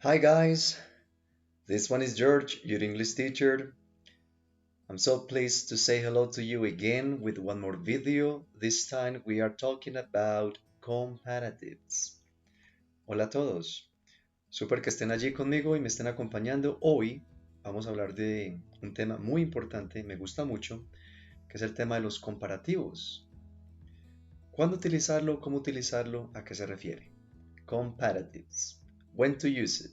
Hi guys, this one is George, your English teacher. I'm so pleased to say hello to you again with one more video. This time we are talking about comparatives. Hola a todos, súper que estén allí conmigo y me estén acompañando. Hoy vamos a hablar de un tema muy importante, me gusta mucho, que es el tema de los comparativos. ¿Cuándo utilizarlo? ¿Cómo utilizarlo? ¿A qué se refiere? Comparatives. When to use it.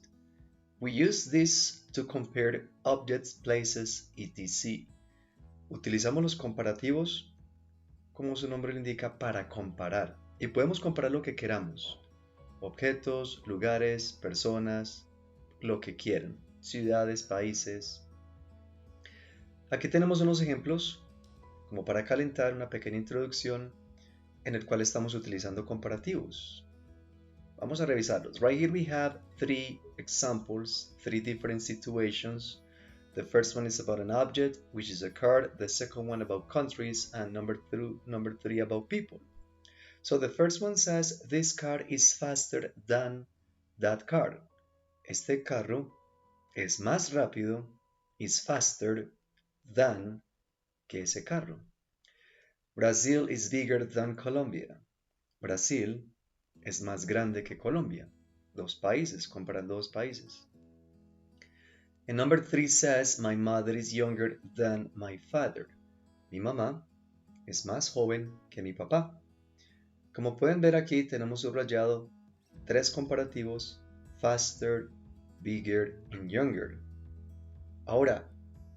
We use this to compare objects, places, etc. Utilizamos los comparativos, como su nombre lo indica, para comparar. Y podemos comparar lo que queramos. Objetos, lugares, personas, lo que quieran. Ciudades, países. Aquí tenemos unos ejemplos, como para calentar una pequeña introducción, en el cual estamos utilizando comparativos. Vamos a revisarlos. Right here we have three examples, three different situations. The first one is about an object, which is a card. The second one about countries, and number three about people. So the first one says, this car is faster than that car. Este carro es más rápido, is faster than que ese carro. Brazil is bigger than Colombia. Brasil es más grande que Colombia. Dos países, comparando dos países. And number 3 says, my mother is younger than my father. Mi mamá es más joven que mi papá. Como pueden ver aquí, tenemos subrayado tres comparativos, faster, bigger, and younger. Ahora,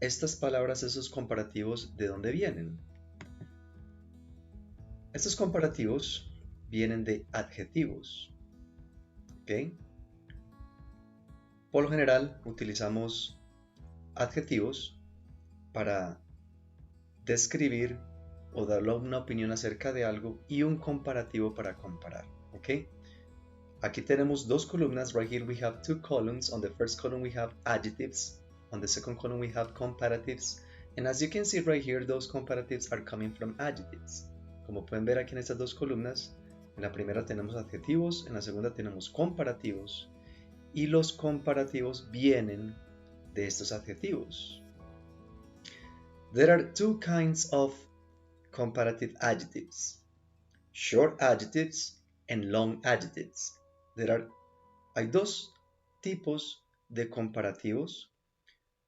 estas palabras, esos comparativos, ¿de dónde vienen? Estos comparativos vienen de adjetivos. ¿Ok? Por lo general utilizamos adjetivos para describir o darle una opinión acerca de algo y un comparativo para comparar. ¿Ok? Aquí tenemos dos columnas. Right here we have two columns. On the first column we have adjectives. On the second column we have comparatives. And as you can see right here, those comparatives are coming from adjectives. Como pueden ver aquí en estas dos columnas, en la primera tenemos adjetivos, en la segunda tenemos comparativos, y los comparativos vienen de estos adjetivos. There are two kinds of comparative adjectives, short adjectives and long adjectives. Hay dos tipos de comparativos,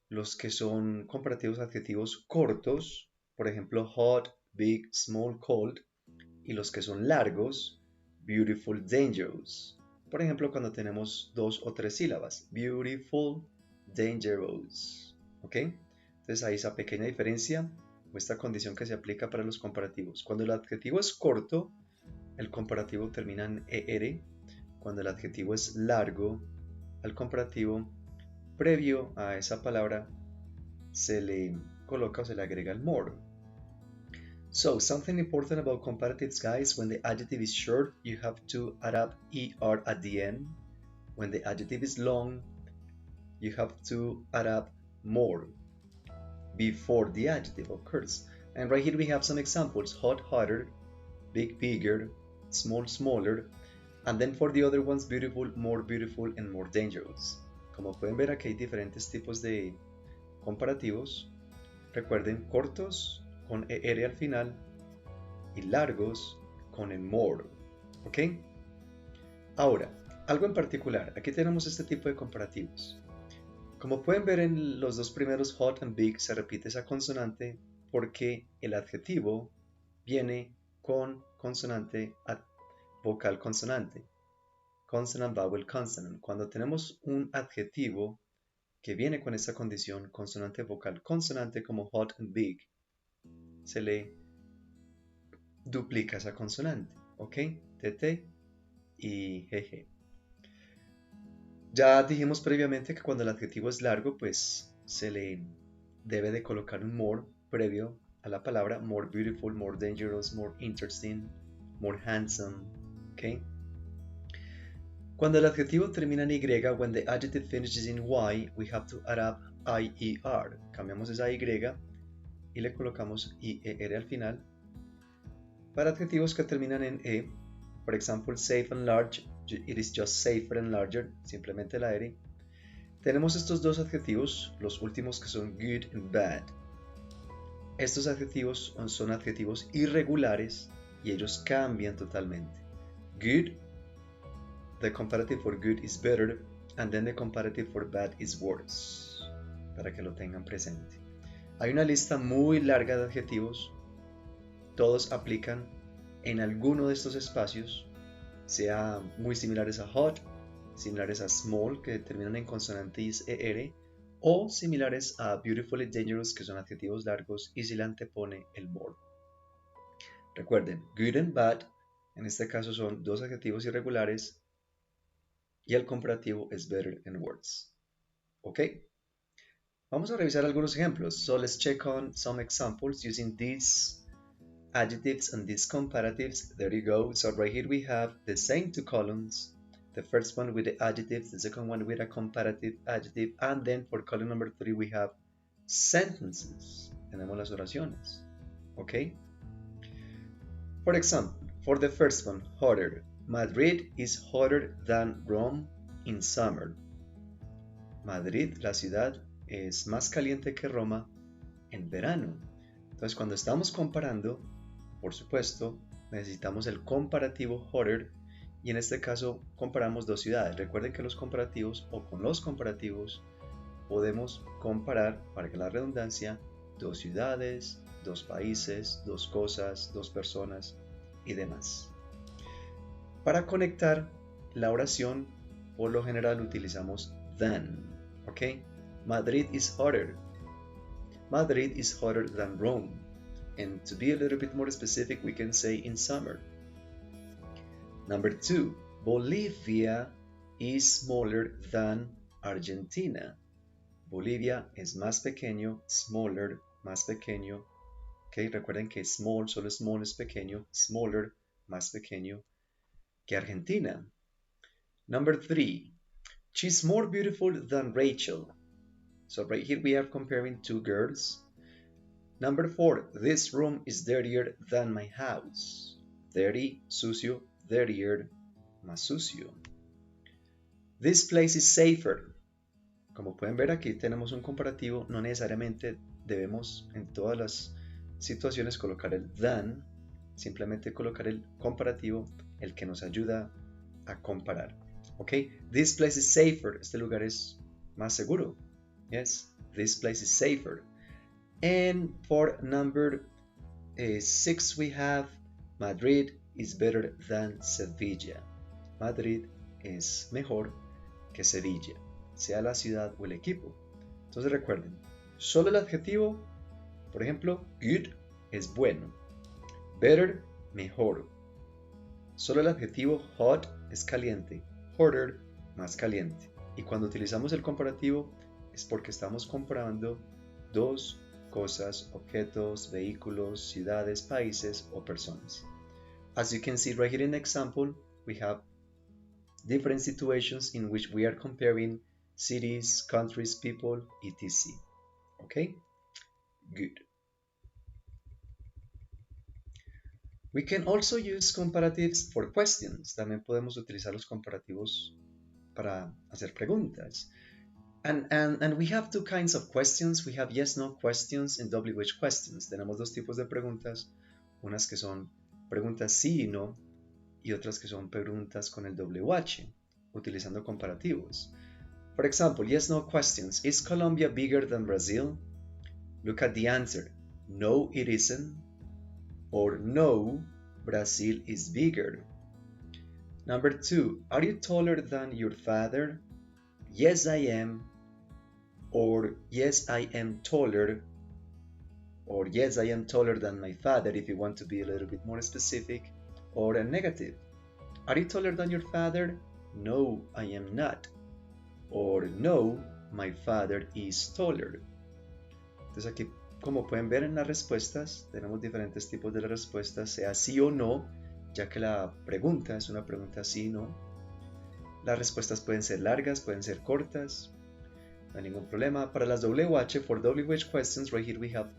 los que son comparativos adjetivos cortos, por ejemplo hot, big, small, cold, y los que son largos, beautiful, dangerous. Por ejemplo, cuando tenemos dos o tres sílabas, beautiful, dangerous. ¿Ok? Entonces hay esa pequeña diferencia o esta condición que se aplica para los comparativos. Cuando el adjetivo es corto, el comparativo termina en ER. Cuando el adjetivo es largo, al comparativo previo a esa palabra se le coloca o se le agrega el more. So, something important about comparatives, guys, when the adjective is short, you have to add up ER at the end. When the adjective is long, you have to add up more before the adjective occurs. And right here we have some examples: hot, hotter, big, bigger, small, smaller, and then for the other ones, beautiful, and more dangerous. Como pueden ver, aquí hay diferentes tipos de comparativos. Recuerden, cortos con ER al final y largos con el more. ¿Ok? Ahora, algo en particular. Aquí tenemos este tipo de comparativos. Como pueden ver en los dos primeros, hot and big, se repite esa consonante porque el adjetivo viene con consonante vocal consonante. Consonant, vowel, consonant. Cuando tenemos un adjetivo que viene con esta condición, consonante, vocal, consonante, como hot and big, se le duplica esa consonante, ¿ok? TT y GG. Ya dijimos previamente que cuando el adjetivo es largo, pues se le debe de colocar un more previo a la palabra: more beautiful, more dangerous, more interesting, more handsome, ¿ok? Cuando el adjetivo termina en Y, when the adjective finishes in Y, we have to add up IER. Cambiamos esa Y y le colocamos IER al final. Para adjetivos que terminan en E, por ejemplo, safe and large, it is just safer and larger, simplemente la R. Tenemos estos dos adjetivos, los últimos que son good and bad. Estos adjetivos son adjetivos irregulares y ellos cambian totalmente. Good, the comparative for good is better, and then the comparative for bad is worse, para que lo tengan presente. Hay una lista muy larga de adjetivos, todos aplican en alguno de estos espacios, sea muy similares a hot, similares a small, que terminan en consonante ER, o similares a beautiful y dangerous, que son adjetivos largos y se le antepone el more. Recuerden, good and bad, en este caso son dos adjetivos irregulares y el comparativo es better and worse. ¿Ok? Vamos a revisar algunos ejemplos. So let's check on some examples using these adjectives and these comparatives. There you go. So right here we have the same two columns. The first one with the adjectives, the second one with a comparative adjective, and then for column number 3 we have sentences. Tenemos las oraciones. Okay? For example, for the first one, hotter. Madrid is hotter than Rome in summer. Madrid, la ciudad, es más caliente que Roma en verano. Entonces, cuando estamos comparando, por supuesto, necesitamos el comparativo hotter y en este caso comparamos dos ciudades. Recuerden que los comparativos o con los comparativos podemos comparar, para que la redundancia, dos ciudades, dos países, dos cosas, dos personas y demás. Para conectar la oración, por lo general utilizamos than, ¿ok? Madrid is hotter. Madrid is hotter than Rome. And to be a little bit more specific, we can say in summer. Number 2, Bolivia is smaller than Argentina. Bolivia es más pequeño, smaller, más pequeño. Okay, recuerden que small, solo small es pequeño, smaller, más pequeño que Argentina. Number 3, she's more beautiful than Rachel. So right here we are comparing two girls. Number 4, this room is dirtier than my house. Dirty, sucio, dirtier, más sucio. This place is safer. Como pueden ver, aquí tenemos un comparativo. No necesariamente debemos en todas las situaciones colocar el than, simplemente colocar el comparativo, el que nos ayuda a comparar. Ok, this place is safer. Este lugar es más seguro. Yes, this place is safer. And for number 6 we have Madrid is better than Sevilla. Madrid es mejor que Sevilla, sea la ciudad o el equipo. Entonces recuerden, solo el adjetivo, por ejemplo, good es bueno, better, mejor. Solo el adjetivo hot es caliente, hotter, más caliente. Y cuando utilizamos el comparativo es porque estamos comparando dos cosas, objetos, vehículos, ciudades, países o personas. As you can see right here in the example, we have different situations in which we are comparing cities, countries, people, etc. Okay? Good. We can also use comparatives for questions. También podemos utilizar los comparativos para hacer preguntas. And we have two kinds of questions. We have yes-no questions and WH questions. Tenemos dos tipos de preguntas. Unas que son preguntas sí y no, y otras que son preguntas con el WH, utilizando comparativos. For example, yes-no questions. Is Colombia bigger than Brazil? Look at the answer. No, it isn't. Or no, Brazil is bigger. Number 2, are you taller than your father? Yes, I am. Or yes, I am taller. Or yes, I am taller than my father, if you want to be a little bit more specific. Or a negative. Are you taller than your father? No, I am not. Or no, my father is taller. Entonces aquí, como pueden ver en las respuestas, tenemos diferentes tipos de las respuestas, sea sí o no, ya que la pregunta es una pregunta sí o no. Las respuestas pueden ser largas, pueden ser cortas, no hay ningún problema. Para las WH, for WH questions, right here we have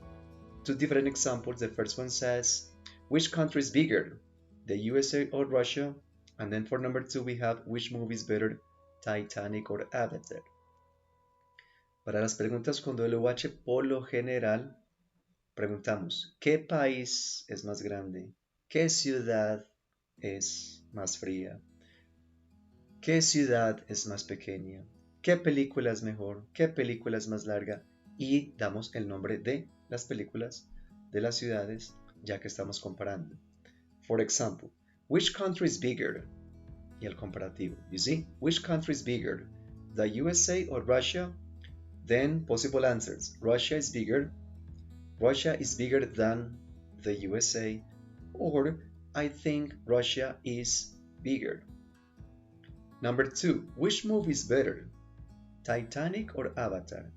two different examples. The first one says, which country is bigger, the USA or Russia? And then for number 2 we have, which movie is better, Titanic or Avatar? Para las preguntas con WH, por lo general, preguntamos, ¿qué país es más grande? ¿Qué ciudad es más fría? ¿Qué ciudad es más pequeña? ¿Qué película es mejor? ¿Qué película es más larga? Y damos el nombre de las películas, de las ciudades, ya que estamos comparando. For example, which country is bigger? Y el comparativo. You see, which country is bigger? The USA or Russia? Then possible answers. Russia is bigger. Russia is bigger than the USA. Or I think Russia is bigger. Number 2. Which movie is better? Titanic or Avatar?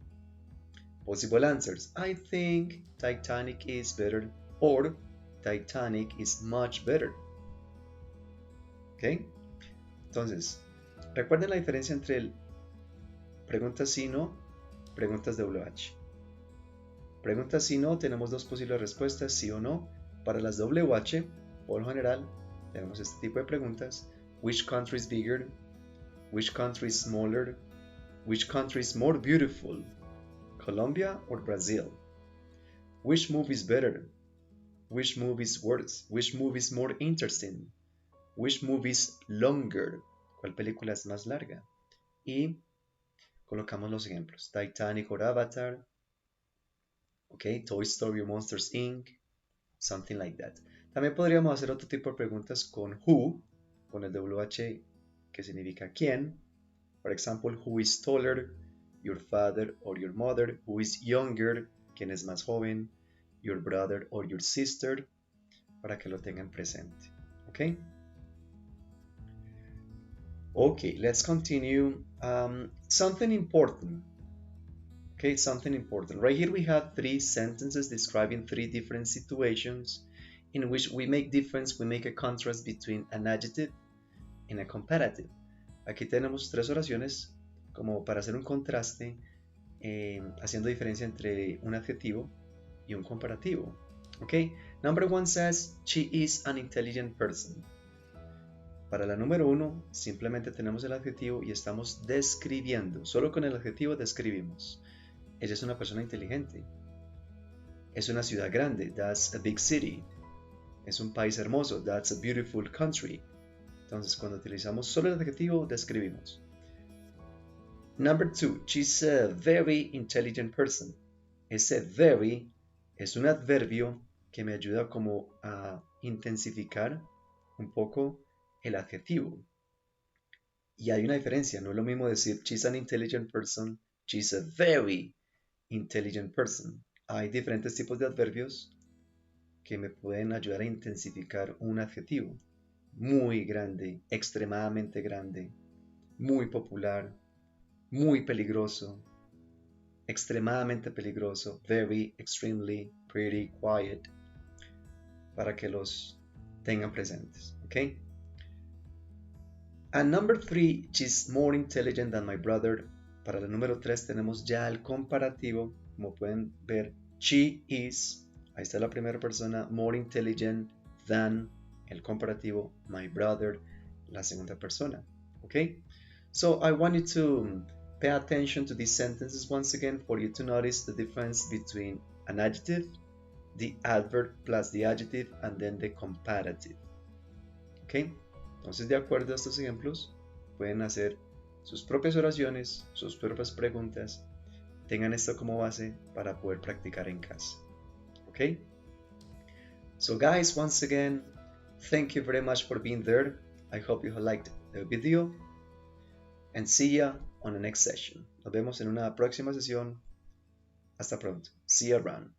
Possible answers. I think Titanic is better or Titanic is much better. ¿Ok? Entonces, recuerden la diferencia entre el preguntas sí no, preguntas WH. Preguntas sí no, tenemos dos posibles respuestas, sí o no. Para las WH, por lo general, tenemos este tipo de preguntas. Which country is bigger? Which country is smaller? Which country is more beautiful? Colombia or Brazil? Which movie is better? Which movie is worse? Which movie is more interesting? Which movie is longer? ¿Cuál película es más larga? Y colocamos los ejemplos. Titanic or Avatar. Okay, Toy Story or Monsters Inc. Something like that. También podríamos hacer otro tipo de preguntas con who, con el WH que significa quién. For example, who is taller? Your father or your mother. Who is younger? ¿Quién es más joven? Your brother or your sister. Para que lo tengan presente. Okay? Okay, let's continue. Something important. Okay, something important. Right here we have 3 sentences describing 3 different situations in which we make a contrast between an adjective and a comparative. Aquí tenemos 3 oraciones como para hacer un contraste, haciendo diferencia entre un adjetivo y un comparativo. Okay, number 1 says, she is an intelligent person. Para la número 1, simplemente tenemos el adjetivo y estamos describiendo. Solo con el adjetivo describimos. Ella es una persona inteligente. Es una ciudad grande. That's a big city. Es un país hermoso. That's a beautiful country. Entonces, cuando utilizamos solo el adjetivo, describimos. Number 2. She's a very intelligent person. Ese very es un adverbio que me ayuda como a intensificar un poco el adjetivo. Y hay una diferencia. No es lo mismo decir she's an intelligent person. She's a very intelligent person. Hay diferentes tipos de adverbios que me pueden ayudar a intensificar un adjetivo. Muy grande, extremadamente grande, muy popular, muy peligroso, extremadamente peligroso, very, extremely, pretty, quiet, para que los tengan presentes. ¿Ok? And number 3, she's more intelligent than my brother. Para el número 3 tenemos ya el comparativo, como pueden ver, she is, ahí está la primera persona, more intelligent than, el comparativo, my brother, la segunda persona, okay? So I want you to pay attention to these sentences once again for you to notice the difference between an adjective, the adverb plus the adjective, and then the comparative, okay? Entonces, de acuerdo a estos ejemplos, pueden hacer sus propias oraciones, sus propias preguntas. Tengan esto como base para poder practicar en casa. Okay? So guys, once again, thank you very much for being there. I hope you liked the video. And see ya on the next session. Nos vemos en una próxima sesión. Hasta pronto. See you around.